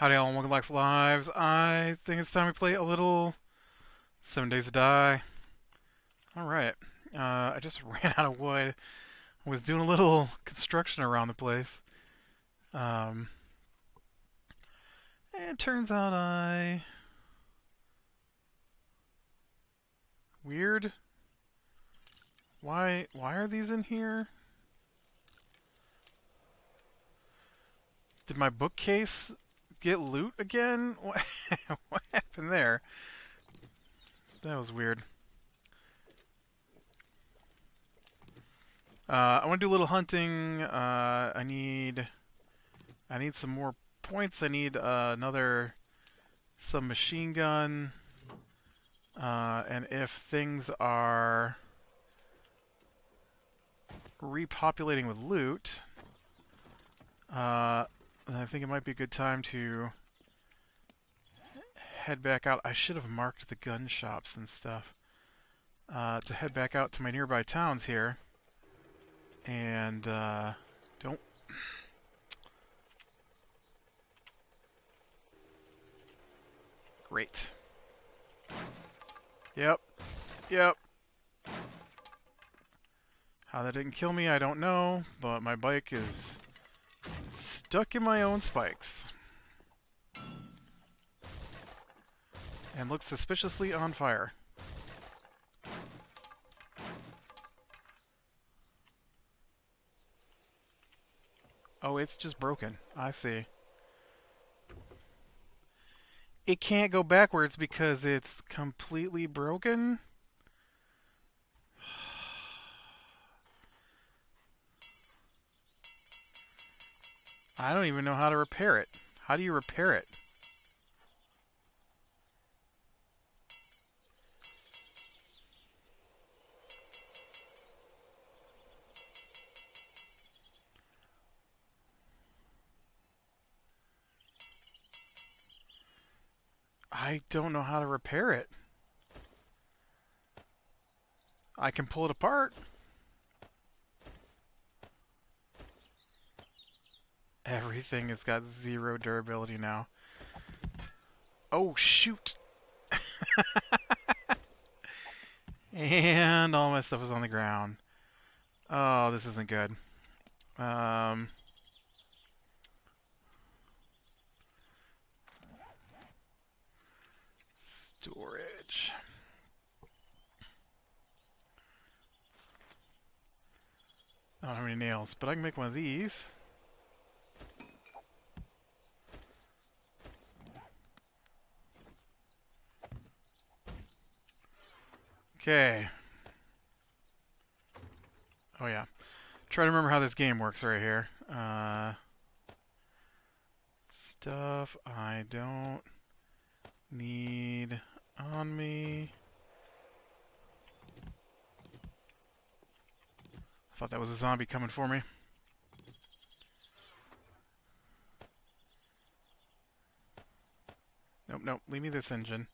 Howdy all, and welcome back to Lives. I think it's time we play a little 7 Days to Die. Alright, I just ran out of wood. I was doing a little construction around the place. Um, and it turns out Weird. Why are these in here? Did my bookcase get loot again? What happened there? That was weird. I want to do a little hunting. I need some more points. I need another submachine gun. And if things are repopulating with loot, I think it might be a good time to head back out. I should have marked the gun shops and stuff. To head back out to my nearby towns here. And, don't... Great. Yep. How that didn't kill me, I don't know, but my bike is stuck in my own spikes. And looks suspiciously on fire. Oh, it's just broken. I see. It can't go backwards because it's completely broken? I don't even know how to repair it. How do you repair it? I don't know how to repair it. I can pull it apart. Everything has got 0 durability now. Oh, shoot! And all my stuff is on the ground. Oh, this isn't good. Storage. I don't have any nails, but I can make one of these. Okay. Oh yeah. Try to remember how this game works right here. Stuff I don't need on me. I thought that was a zombie coming for me. Nope, leave me this engine.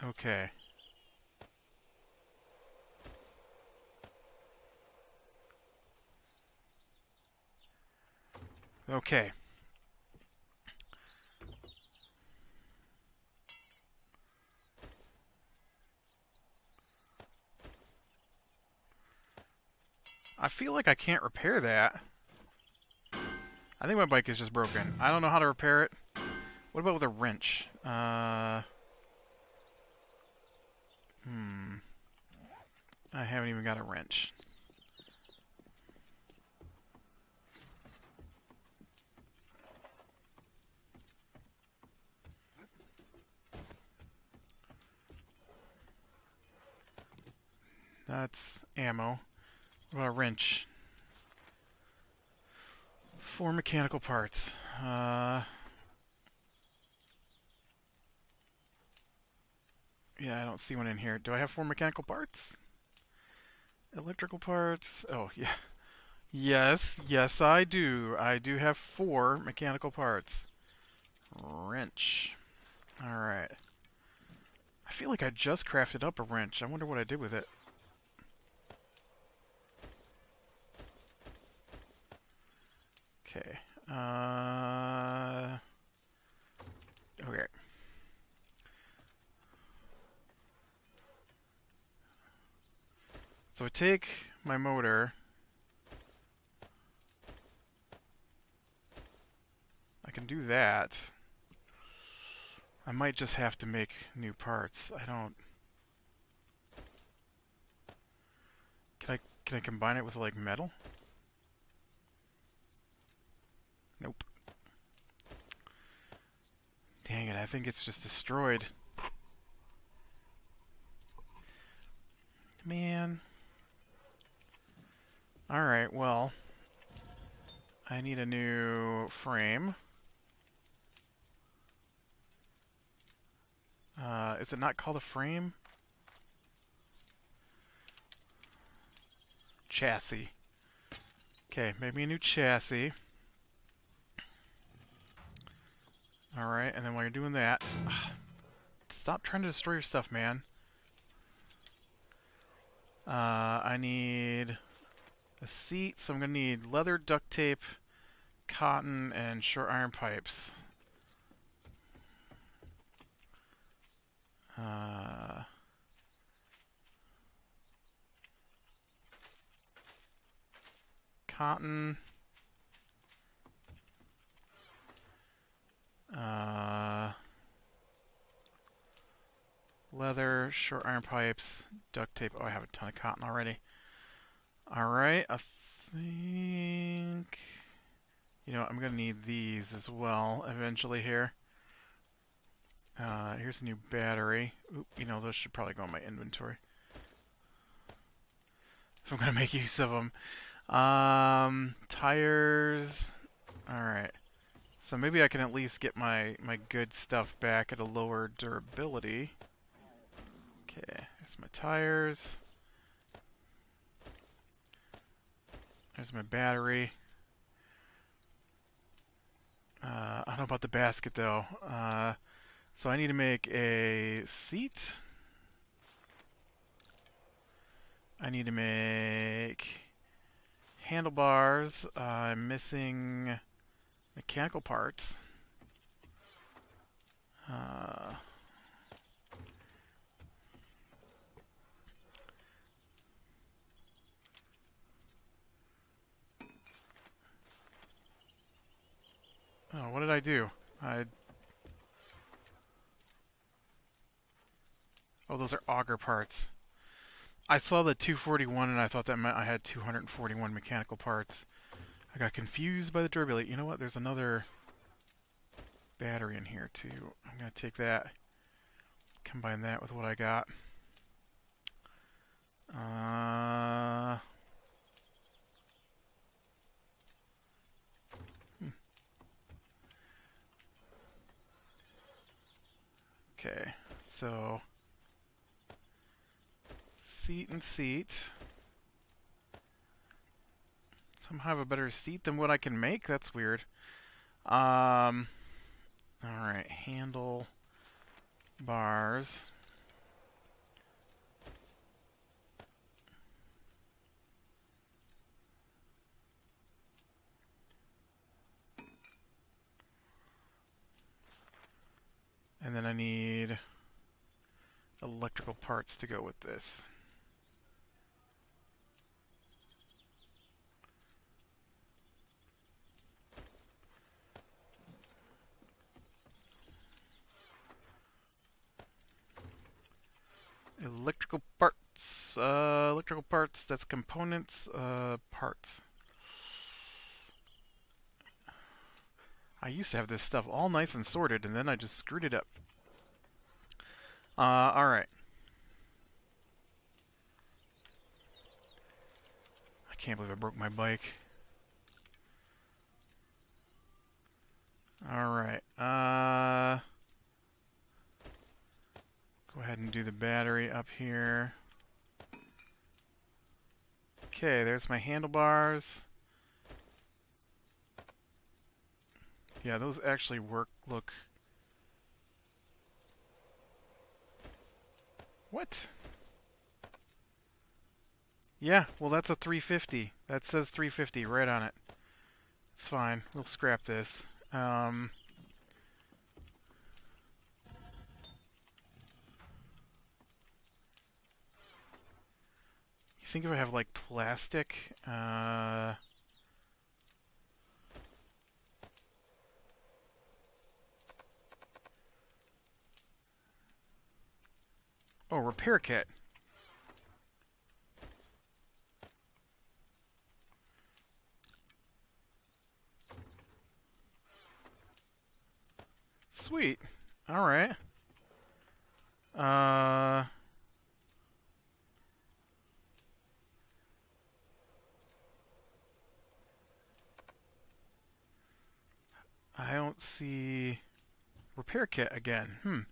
Okay. Okay. I feel like I can't repair that. I think my bike is just broken. I don't know how to repair it. What about with a wrench? I haven't even got a wrench. That's ammo. What about a wrench? 4 mechanical parts. Yeah, I don't see one in here. Do I have 4 mechanical parts? Electrical parts. Oh, yeah. Yes, I do. I do have 4 mechanical parts. Wrench. Alright. I feel like I just crafted up a wrench. I wonder what I did with it. Okay. Okay. So I take my motor. I can do that. I might just have to make new parts. I don't... Can I combine it with, like, metal? Nope. Dang it, I think it's just destroyed. Man. Alright, well... I need a new frame. Is it not called a frame? Chassis. Okay, make me a new chassis. Alright, and then while you're doing that... Stop trying to destroy your stuff, man. I need a seat, so I'm going to need leather, duct tape, cotton, and short iron pipes. Cotton. Leather, short iron pipes, duct tape. Oh, I have a ton of cotton already. Alright, I think... You know what, I'm going to need these as well eventually here. Here's a new battery. Oop, you know, those should probably go in my inventory. If I'm going to make use of them. Tires. Alright. So maybe I can at least get my good stuff back at a lower durability. Okay, there's my tires. There's my battery. I don't know about the basket though. So I need to make a seat. I need to make handlebars. I'm missing mechanical parts. Oh, what did I do? Oh, those are auger parts. I saw the 241 and I thought that meant I had 241 mechanical parts. I got confused by the durability. You know what? There's another battery in here too. I'm going to take that, combine that with what I got. Okay, so seat and seat. Somehow have a better seat than what I can make? That's weird. Alright, handle bars. And then I need electrical parts to go with this. Electrical parts, that's components, parts. I used to have this stuff all nice and sorted, and then I just screwed it up. Alright. I can't believe I broke my bike. Alright, go ahead and do the battery up here. Okay, there's my handlebars. Yeah, those actually look What? Yeah, well that's a 350. That says 350 right on it. It's fine. We'll scrap this. You think if I have like plastic? Oh, repair kit. Sweet. All right. I don't see repair kit again.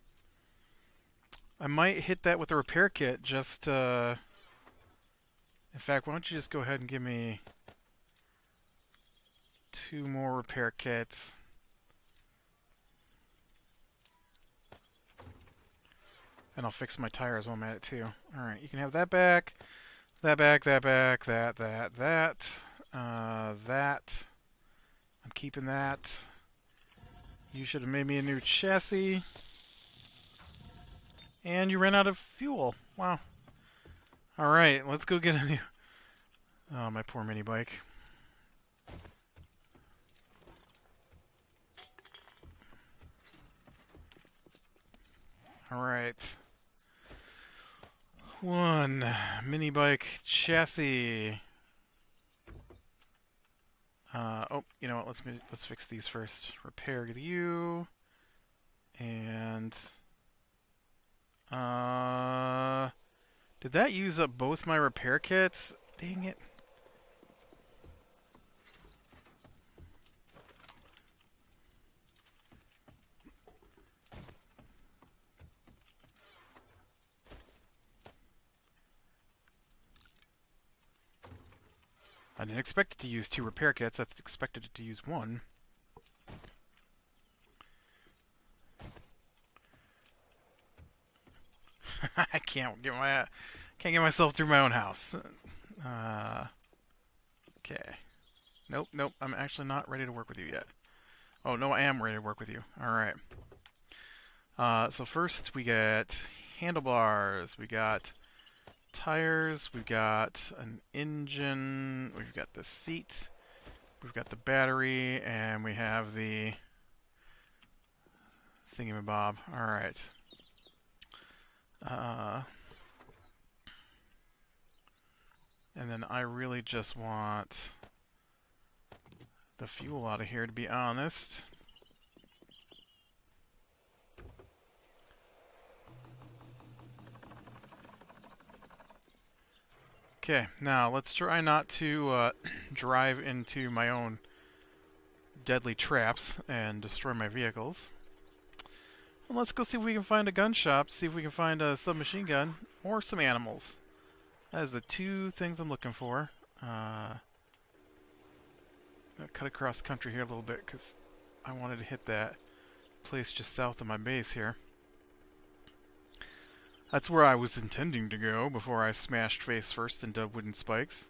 I might hit that with the repair kit just, in fact, why don't you just go ahead and give me 2 more repair kits. And I'll fix my tires while I'm at it too. Alright, you can have that back, that back, that back, that. That. I'm keeping that. You should have made me a new chassis. And you ran out of fuel. Wow. Alright, let's go get a new... Oh, my poor mini bike. Alright. 1 mini bike chassis. Oh, you know what? Let's fix these first. Repair you. And did that use up both my repair kits? Dang it. I didn't expect it to use 2 repair kits. I expected it to use 1. I can't get myself through my own house. Okay. Nope. I'm actually not ready to work with you yet. Oh no, I am ready to work with you. All right. So first we get handlebars. We got tires, we've got an engine, we've got the seat, we've got the battery, and we have the thingamabob. Alright. And then I really just want the fuel out of here, to be honest. Okay, now let's try not to drive into my own deadly traps and destroy my vehicles. And let's go see if we can find a gun shop, see if we can find a submachine gun or some animals. That is the 2 things I'm looking for. I'm gonna cut across country here a little bit because I wanted to hit that place just south of my base here. That's where I was intending to go before I smashed face first into wooden spikes.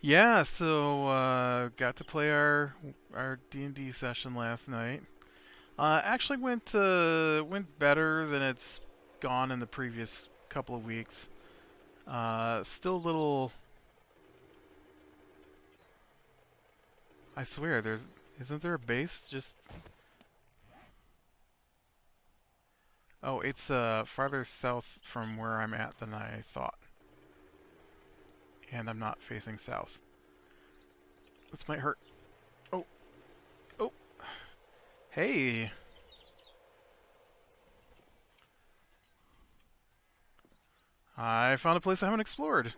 Yeah, so got to play our D&D session last night. Actually went better than it's gone in the previous couple of weeks. Still a little... I swear, isn't there a base just... Oh, it's farther south from where I'm at than I thought. And I'm not facing south. This might hurt. Oh. Oh. Hey. I found a place I haven't explored.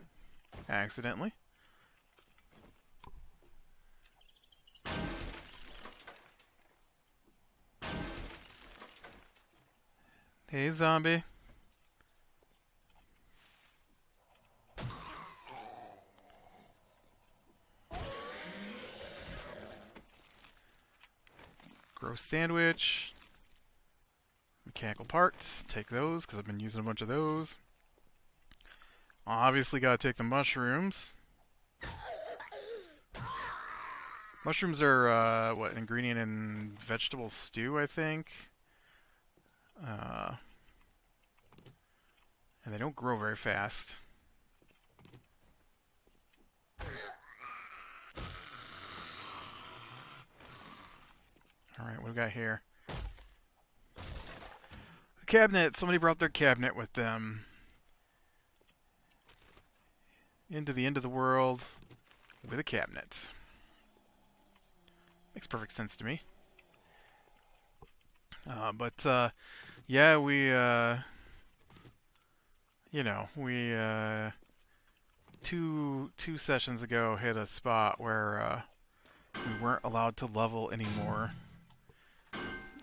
Accidentally. Hey, zombie. Gross sandwich. Mechanical parts. Take those, because I've been using a bunch of those. Obviously gotta take the mushrooms. Mushrooms are, what, ingredient in vegetable stew, I think. And they don't grow very fast. Alright, what do we got here? A cabinet! Somebody brought their cabinet with them. Into the end of the world with a cabinet. Makes perfect sense to me. Yeah, we, two sessions ago hit a spot where, we weren't allowed to level anymore.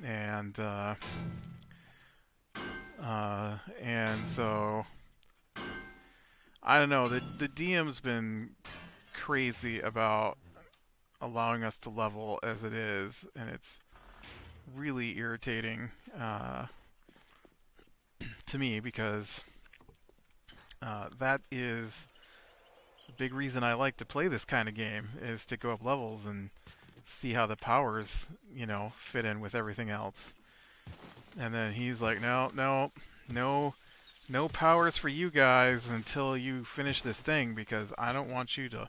And so, I don't know, the DM's been crazy about allowing us to level as it is, and it's really irritating to me, because that is a big reason I like to play this kind of game, is to go up levels and see how the powers, fit in with everything else. And then he's like, no powers for you guys until you finish this thing, because I don't want you to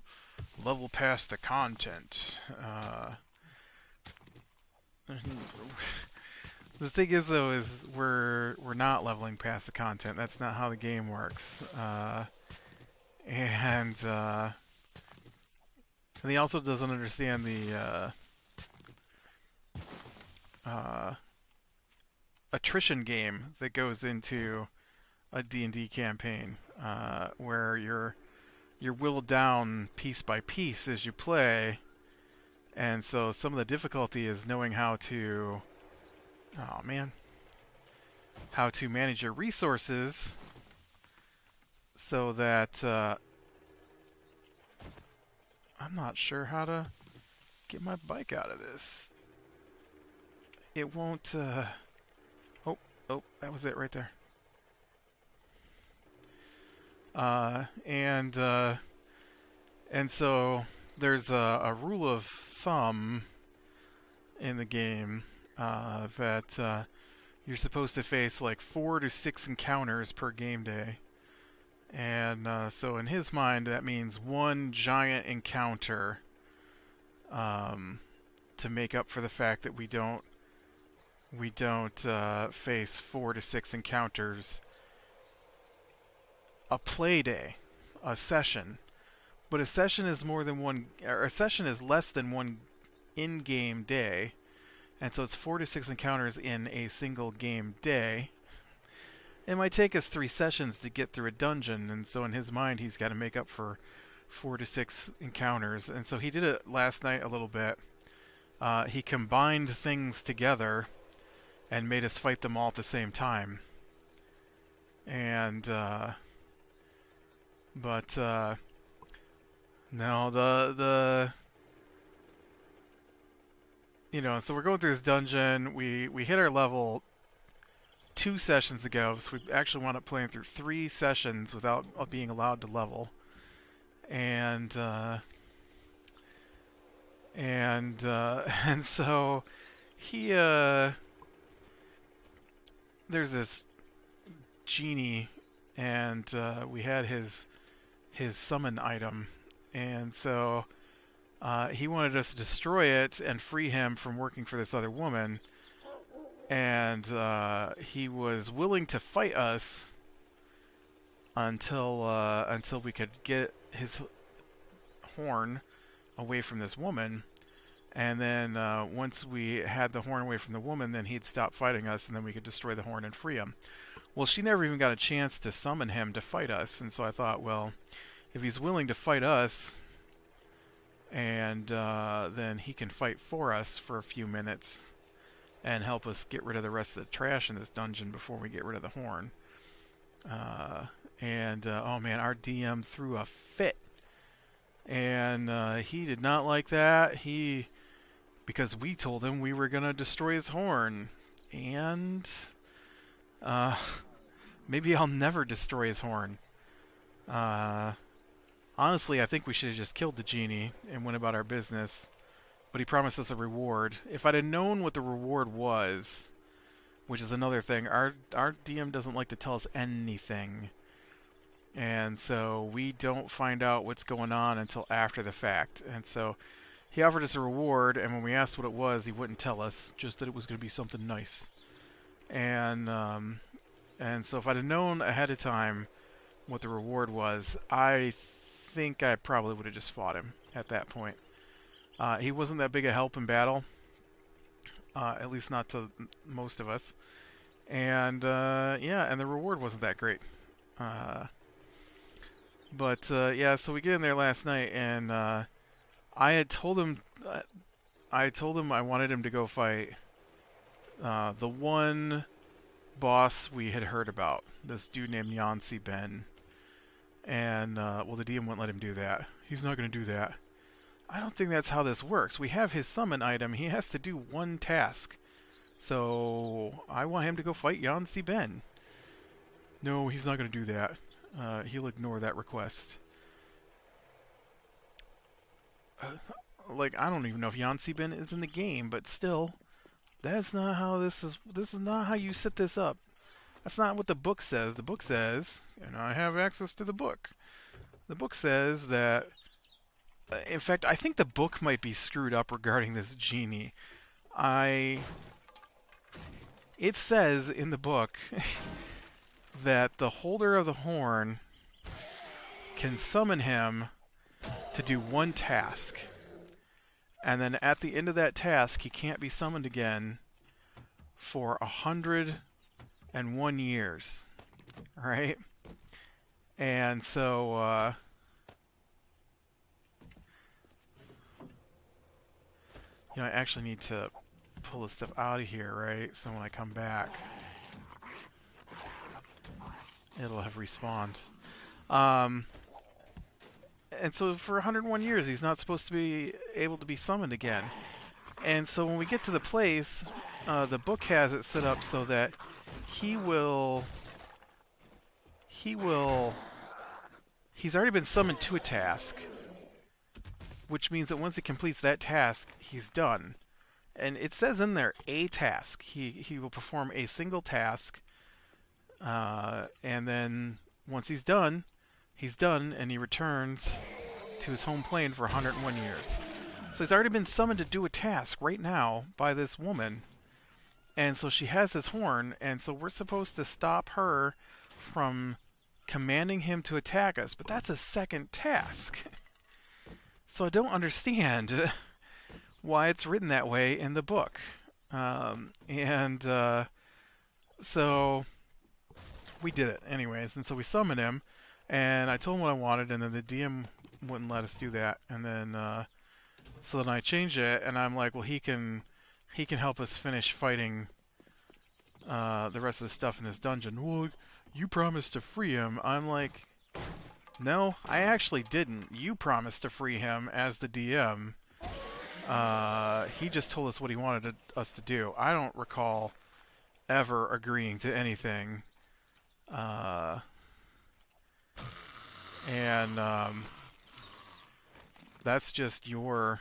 level past the content. The thing is, though, is we're not leveling past the content. That's not how the game works. And he also doesn't understand the attrition game that goes into a D&D campaign, where you're whittled down piece by piece as you play, and so some of the difficulty is knowing how to manage your resources so that I'm not sure how to get my bike out of this. It won't oh, that was it right there. And so there's a rule of thumb in the game that you're supposed to face like 4 to 6 encounters per game day. And so in his mind, that means one giant encounter to make up for the fact that we don't face 4 to 6 encounters a play day, a session. But a session is more than one, or a session is less than one in-game day, and so it's 4 to 6 encounters in a single game day. It might take us 3 sessions to get through a dungeon, and so in his mind he's got to make up for 4 to 6 encounters. And so he did it last night a little bit. He combined things together and made us fight them all at the same time. And no, so we're going through this dungeon. We hit our level 2 sessions ago, so we actually wound up playing through 3 sessions without being allowed to level. And so he there's this genie, and we had his summon item, and so he wanted us to destroy it and free him from working for this other woman. And he was willing to fight us until we could get his horn away from this woman. And then once we had the horn away from the woman, then he'd stop fighting us, and then we could destroy the horn and free him. Well, she never even got a chance to summon him to fight us, and so I thought, well, if he's willing to fight us, and then he can fight for us for a few minutes and help us get rid of the rest of the trash in this dungeon before we get rid of the horn. Oh man, our DM threw a fit, and he did not like that. He because we told him we were gonna destroy his horn, and uh, maybe I'll never destroy his horn. Uh, Honestly, I think we should have just killed the genie and went about our business. But he promised us a reward. If I'd have known what the reward was, which is another thing, our DM doesn't like to tell us anything. And so we don't find out what's going on until after the fact. And so he offered us a reward, and when we asked what it was, he wouldn't tell us, just that it was going to be something nice. And so if I'd have known ahead of time what the reward was, I think I probably would have just fought him at that point. He wasn't that big a help in battle, at least not to most of us. And yeah, and the reward wasn't that great. But yeah, so we get in there last night, and I had told him, I wanted him to go fight the one boss we had heard about, this dude named Yancy Ben. And well, the DM wouldn't let him do that. He's not going to do that. I don't think that's how this works. We have his summon item. He has to do one task. So I want him to go fight Yancy Ben. No, he's not going to do that. He'll ignore that request. Like, I don't even know if Yancy Ben is in the game, but still, that's not how this is. This is not how you set this up. That's not what the book says. The book says, and I have access to the book. The book says that, in fact, I think the book might be screwed up regarding this genie. It says in the book that the holder of the horn can summon him to do one task. And then at the end of that task, he can't be summoned again for 101 years. Right? And so, you know, I actually need to pull this stuff out of here, right? So when I come back, it'll have respawned. And so for 101 years, he's not supposed to be able to be summoned again. And so when we get to the place, the book has it set up so that he's already been summoned to a task, which means that once he completes that task, he's done. And it says in there, a task. He will perform a single task, and then once he's done, and he returns to his home plane for 101 years. So he's already been summoned to do a task right now by this woman. And so she has his horn, and so we're supposed to stop her from commanding him to attack us. But that's a second task. So I don't understand why it's written that way in the book. So we did it anyways. And so we summoned him, and I told him what I wanted, and then the DM wouldn't let us do that. And then so then I changed it, and I'm like, well, he can help us finish fighting the rest of the stuff in this dungeon. Well, you promised to free him. I'm like, no, I actually didn't. You promised to free him as the DM. He just told us what he wanted us to do. I don't recall ever agreeing to anything. That's just your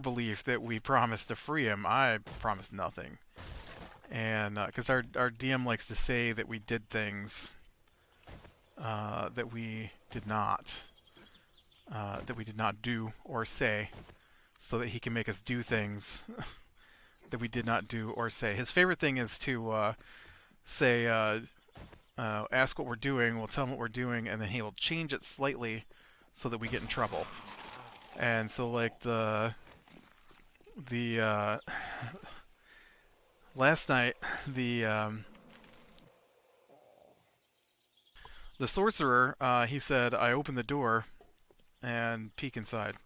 belief that we promised to free him. I promised nothing. And because our DM likes to say that we did things that we did not do or say, so that he can make us do things that we did not do or say. His favorite thing is to say, ask what we're doing, we'll tell him what we're doing, and then he will change it slightly so that we get in trouble. And so, like, the last night, the sorcerer, he said, I opened the door and peek inside.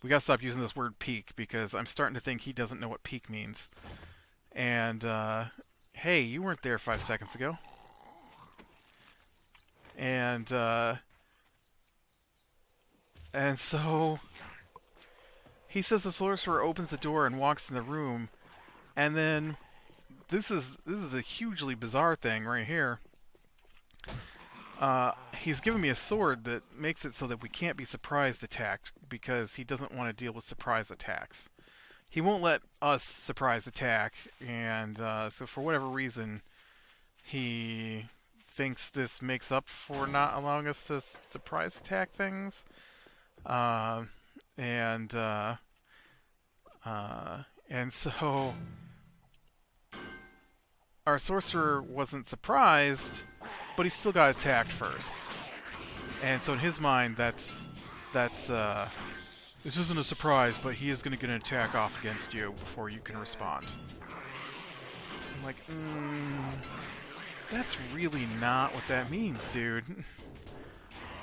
We gotta stop using this word peek, because I'm starting to think he doesn't know what peek means. And, hey, you weren't there 5 seconds ago. And so he says the sorcerer opens the door and walks in the room, and then this is a hugely bizarre thing right here. He's given me a sword that makes it so that we can't be surprise attacked because he doesn't want to deal with surprise attacks. He won't let us surprise attack, and so for whatever reason, he thinks this makes up for not allowing us to surprise attack things. And so our sorcerer wasn't surprised, but he still got attacked first. And so in his mind, that's this isn't a surprise, but he is going to get an attack off against you before you can respond. I'm like, that's really not what that means, dude.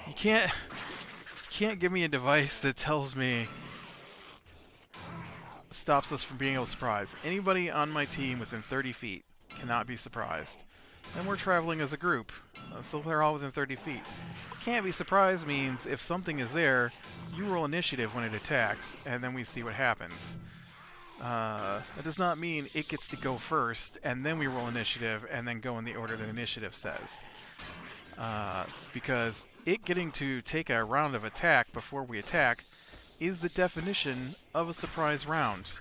You can't give me a device that tells me stops us from being able to surprise. Anybody on my team within 30 feet cannot be surprised. And we're traveling as a group, so they're all within 30 feet. Can't be surprised means if something is there, you roll initiative when it attacks, and then we see what happens. That does not mean it gets to go first, and then we roll initiative, and then go in the order that initiative says. Because it getting to take a round of attack before we attack is the definition of a surprise round.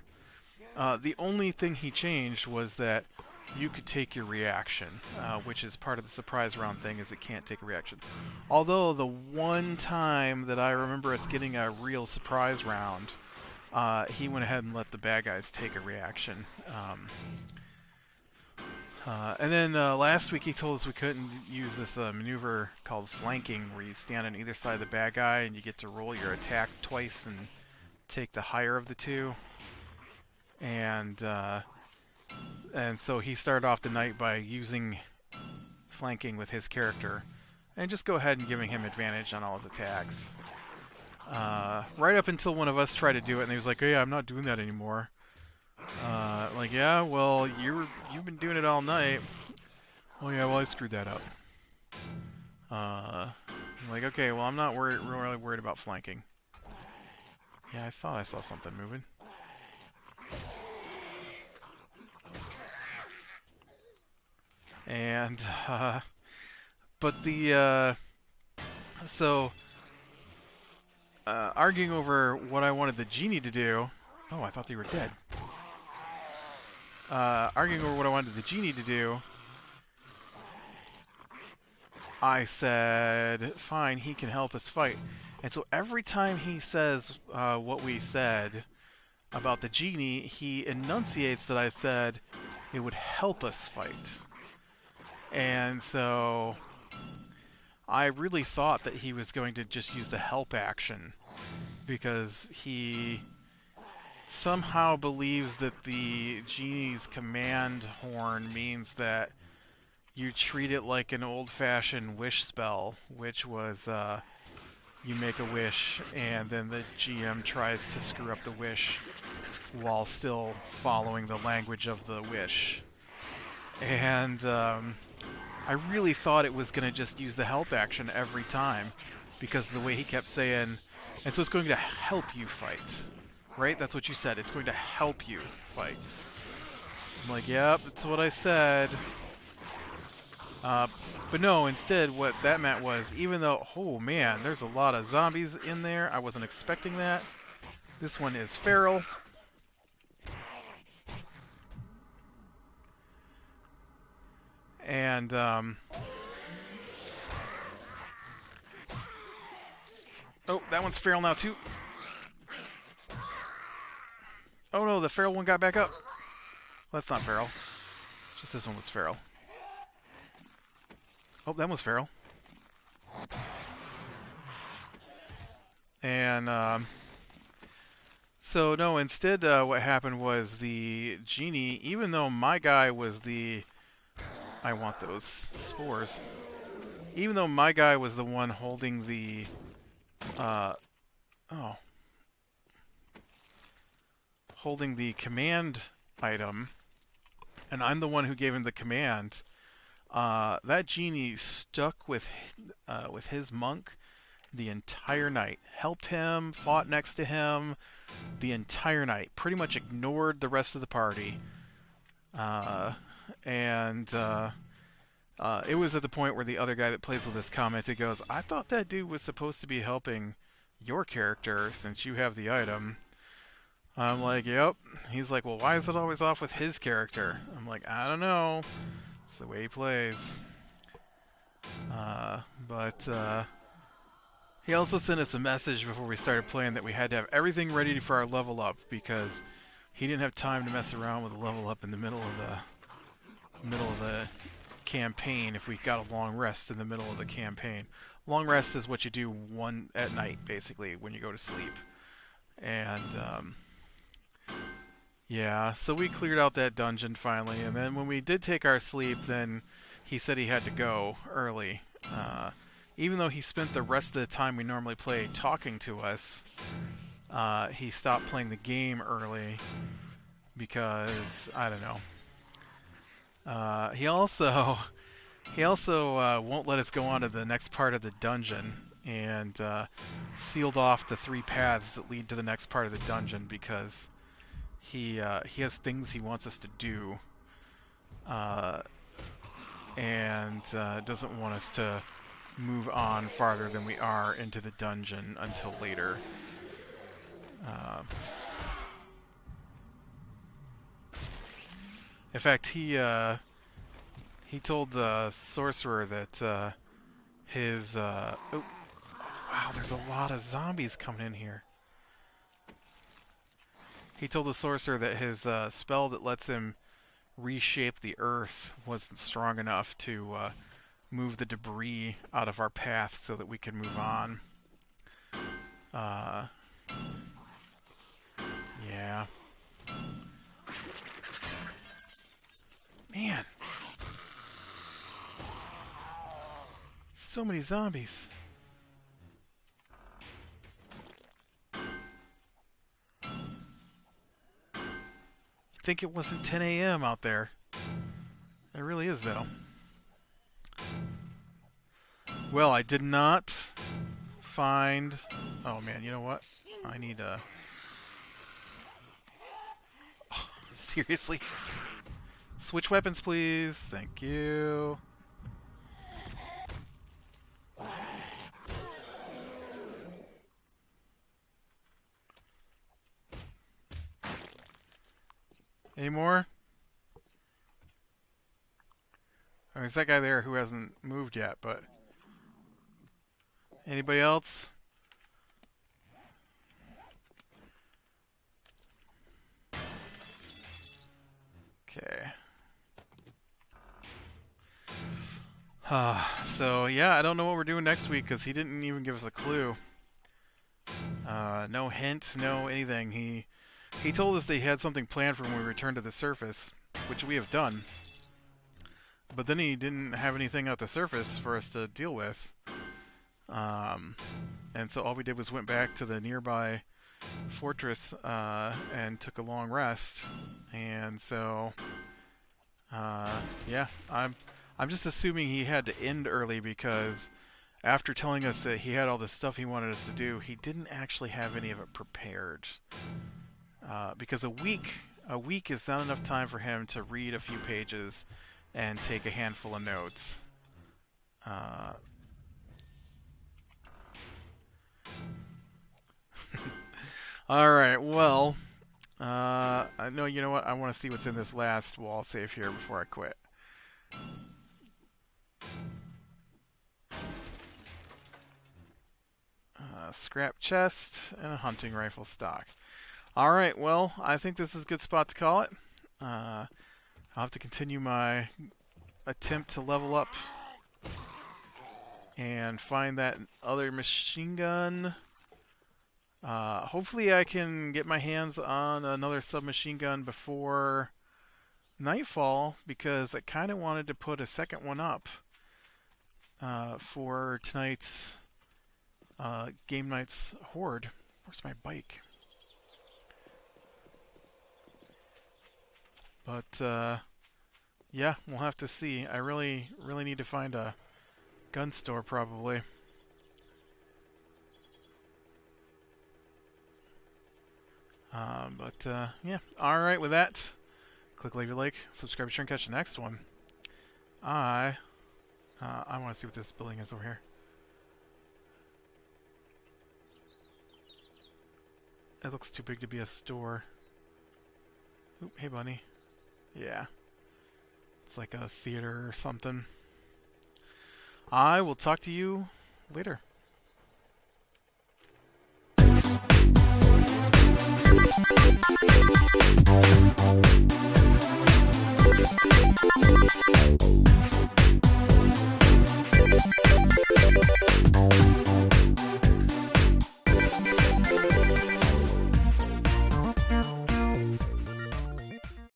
The only thing he changed was that you could take your reaction, which is part of the surprise round thing, is it can't take a reaction. Although the one time that I remember us getting a real surprise round, he went ahead and let the bad guys take a reaction. And then last week he told us we couldn't use this maneuver called flanking, where you stand on either side of the bad guy and you get to roll your attack twice and take the higher of the two. And so he started off the night by using flanking with his character, and just go ahead and giving him advantage on all his attacks. Right up until one of us tried to do it, and he was like, "Hey, I'm not doing that anymore." Like, yeah, well, you've been doing it all night. Oh yeah, well, I screwed that up. I'm like, okay, well, I'm not really worried about flanking. Yeah, I thought I saw something moving. And, but arguing over what I wanted the genie to do. Oh, I thought they were dead. Arguing over what I wanted the genie to do, I said, fine, he can help us fight. And so every time he says what we said about the genie, he enunciates that I said it would help us fight. And so I really thought that he was going to just use the help action, because he somehow believes that the genie's command horn means that you treat it like an old-fashioned wish spell, which was you make a wish and then the GM tries to screw up the wish while still following the language of the wish. And I really thought it was going to just use the help action every time, because of the way he kept saying, and so it's going to help you fight. Right? That's what you said. It's going to help you fight. I'm like, yep, that's what I said. But no, instead what that meant was, even though, oh man, there's a lot of zombies in there. I wasn't expecting that. This one is feral. And, oh, that one's feral now too. Oh no, the feral one got back up. Well, that's not feral. Just this one was feral. Oh, that was feral. And, so no, instead what happened was the genie, even though my guy was the... I want those spores. Even though my guy was the one holding the... holding the command item, and I'm the one who gave him the command, that genie stuck with his monk the entire night. Helped him, fought next to him the entire night. Pretty much ignored the rest of the party. And it was at the point where the other guy that plays with us commented, goes, I thought that dude was supposed to be helping your character since you have the item. I'm like, yep. He's like, well, why is it always off with his character? I'm like, I don't know. It's the way he plays. But he also sent us a message before we started playing that we had to have everything ready for our level up because he didn't have time to mess around with a level up in the middle of the campaign if we got a long rest in the middle of the campaign. Long rest is what you do one at night, basically, when you go to sleep. And yeah, so we cleared out that dungeon finally, and then when we did take our sleep, then he said he had to go early. Even though he spent the rest of the time we normally play talking to us, he stopped playing the game early because, I don't know. He also won't let us go on to the next part of the dungeon, and sealed off the 3 paths that lead to the next part of the dungeon because he has things he wants us to do, and doesn't want us to move on farther than we are into the dungeon until later. In fact, he told the sorcerer that his oh wow, there's a lot of zombies coming in here. He told the sorcerer that his spell that lets him reshape the earth wasn't strong enough to move the debris out of our path so that we could move on. Yeah. Man. So many zombies. You'd think it wasn't 10 a.m. out there. It really is, though. Well, I did not find... Oh, man, you know what? I need a... Oh, seriously? Switch weapons, please. Thank you. Any more? I mean, there's that guy there who hasn't moved yet, but... Anybody else? Okay. So, yeah, I don't know what we're doing next week because he didn't even give us a clue. No hint, no anything. He told us that he had something planned for when we returned to the surface, which we have done. But then he didn't have anything at the surface for us to deal with. And so all we did was went back to the nearby fortress and took a long rest. And so, yeah, I'm just assuming he had to end early because after telling us that he had all this stuff he wanted us to do, he didn't actually have any of it prepared. Because a week is not enough time for him to read a few pages and take a handful of notes. Alright, well, no, you know what? I want to see what's in this last wall save here before I quit. Scrap chest and a hunting rifle stock. Alright, well, I think this is a good spot to call it. I'll have to continue my attempt to level up and find that other machine gun. Hopefully I can get my hands on another submachine gun before nightfall, because I kind of wanted to put a second one up for tonight's game night's Horde. Where's my bike? But yeah, we'll have to see. I really need to find a gun store probably. Yeah. All right. With that, click, leave your like, subscribe, share, and catch the next one. I want to see what this building is over here. It looks too big to be a store. Oop, hey, bunny. Yeah. It's like a theater or something. I will talk to you later.